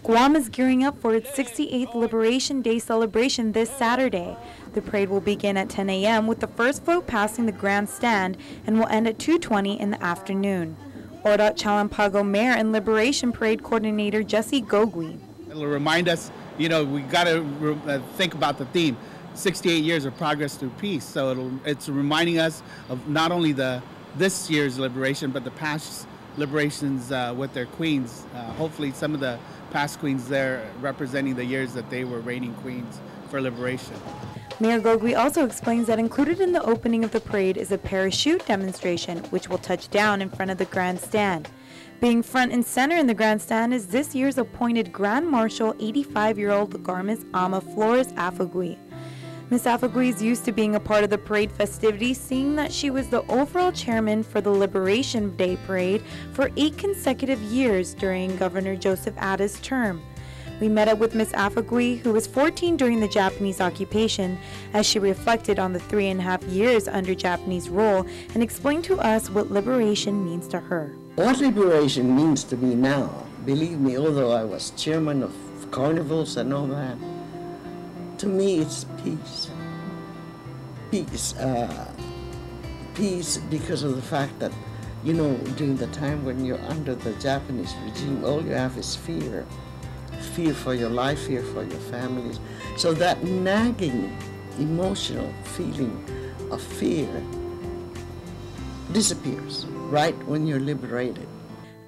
Guam is gearing up for its 68th Liberation Day celebration this Saturday. The parade will begin at 10 a.m. with the first float passing the grandstand and will end at 2:20 in the afternoon. Orat Chalampago Mayor and Liberation Parade Coordinator Jesse Gogui. It'll remind us, we got to think about the theme, 68 years of progress through peace. So it's reminding us of not only this year's liberation, but the past liberations with their queens. Hopefully some of the past queens there representing the years that they were reigning queens for liberation. Mayor Gogui also explains that included in the opening of the parade is a parachute demonstration, which will touch down in front of the grandstand. Being front and center in the grandstand is this year's appointed Grand Marshal, 85-year-old Lagrimas Ama Flores Aflague. Ms. Aflague is used to being a part of the parade festivities, seeing that she was the overall chairman for the Liberation Day Parade for 8 consecutive years during Governor Joseph Atta's term. We met up with Ms. Aflague, who was 14 during the Japanese occupation, as she reflected on the 3.5 years under Japanese rule and explained to us what liberation means to her. What liberation means to me now, believe me, although I was chairman of carnivals and all that, to me it's peace. Peace. Peace because of the fact that, during the time when you're under the Japanese regime, all you have is fear. Fear for your life, fear for your families. So that nagging emotional feeling of fear disappears right when you're liberated.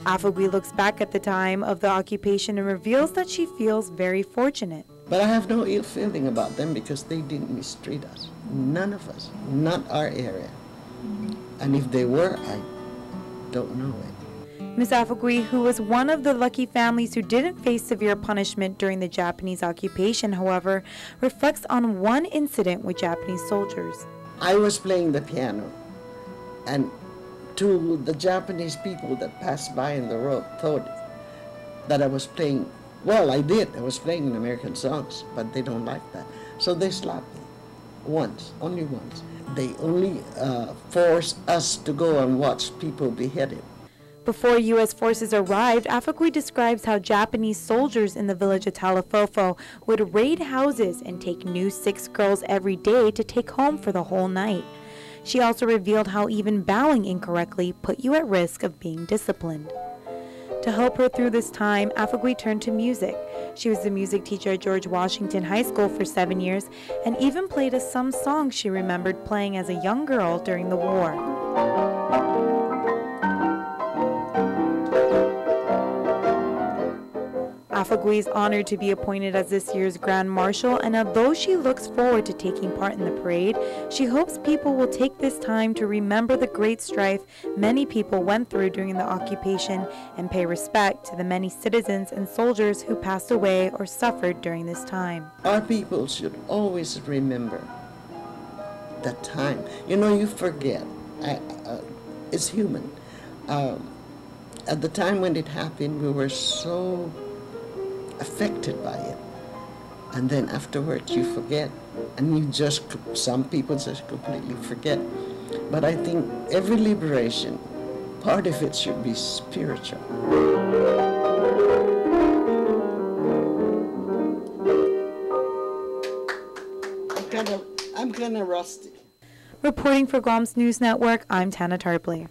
Aflague looks back at the time of the occupation and reveals that she feels very fortunate. But I have no ill feeling about them because they didn't mistreat us. None of us, not our area. And if they were, I don't know it. Ms. Aflague, who was one of the lucky families who didn't face severe punishment during the Japanese occupation, however, reflects on one incident with Japanese soldiers. I was playing the piano, and to the Japanese people that passed by in the road thought that I was playing, well, I did. I was playing American songs, but they don't like that. So they slapped me once, only once. They only forced us to go and watch people beheaded. Before U.S. forces arrived, Aflague describes how Japanese soldiers in the village of Talafofo would raid houses and take new 6 girls every day to take home for the whole night. She also revealed how even bowing incorrectly put you at risk of being disciplined. To help her through this time, Aflague turned to music. She was the music teacher at George Washington High School for 7 years and even played us some songs she remembered playing as a young girl during the war. Aflague is honored to be appointed as this year's Grand Marshal, and although she looks forward to taking part in the parade, she hopes people will take this time to remember the great strife many people went through during the occupation and pay respect to the many citizens and soldiers who passed away or suffered during this time. Our people should always remember that time. You forget. It's human. At the time when it happened, we were so affected by it, and then afterwards you forget, and some people just completely forget. But I think every liberation, part of it should be spiritual. I'm kind of rusty. Reporting for Guam's News Network, I'm Tana Tarpley.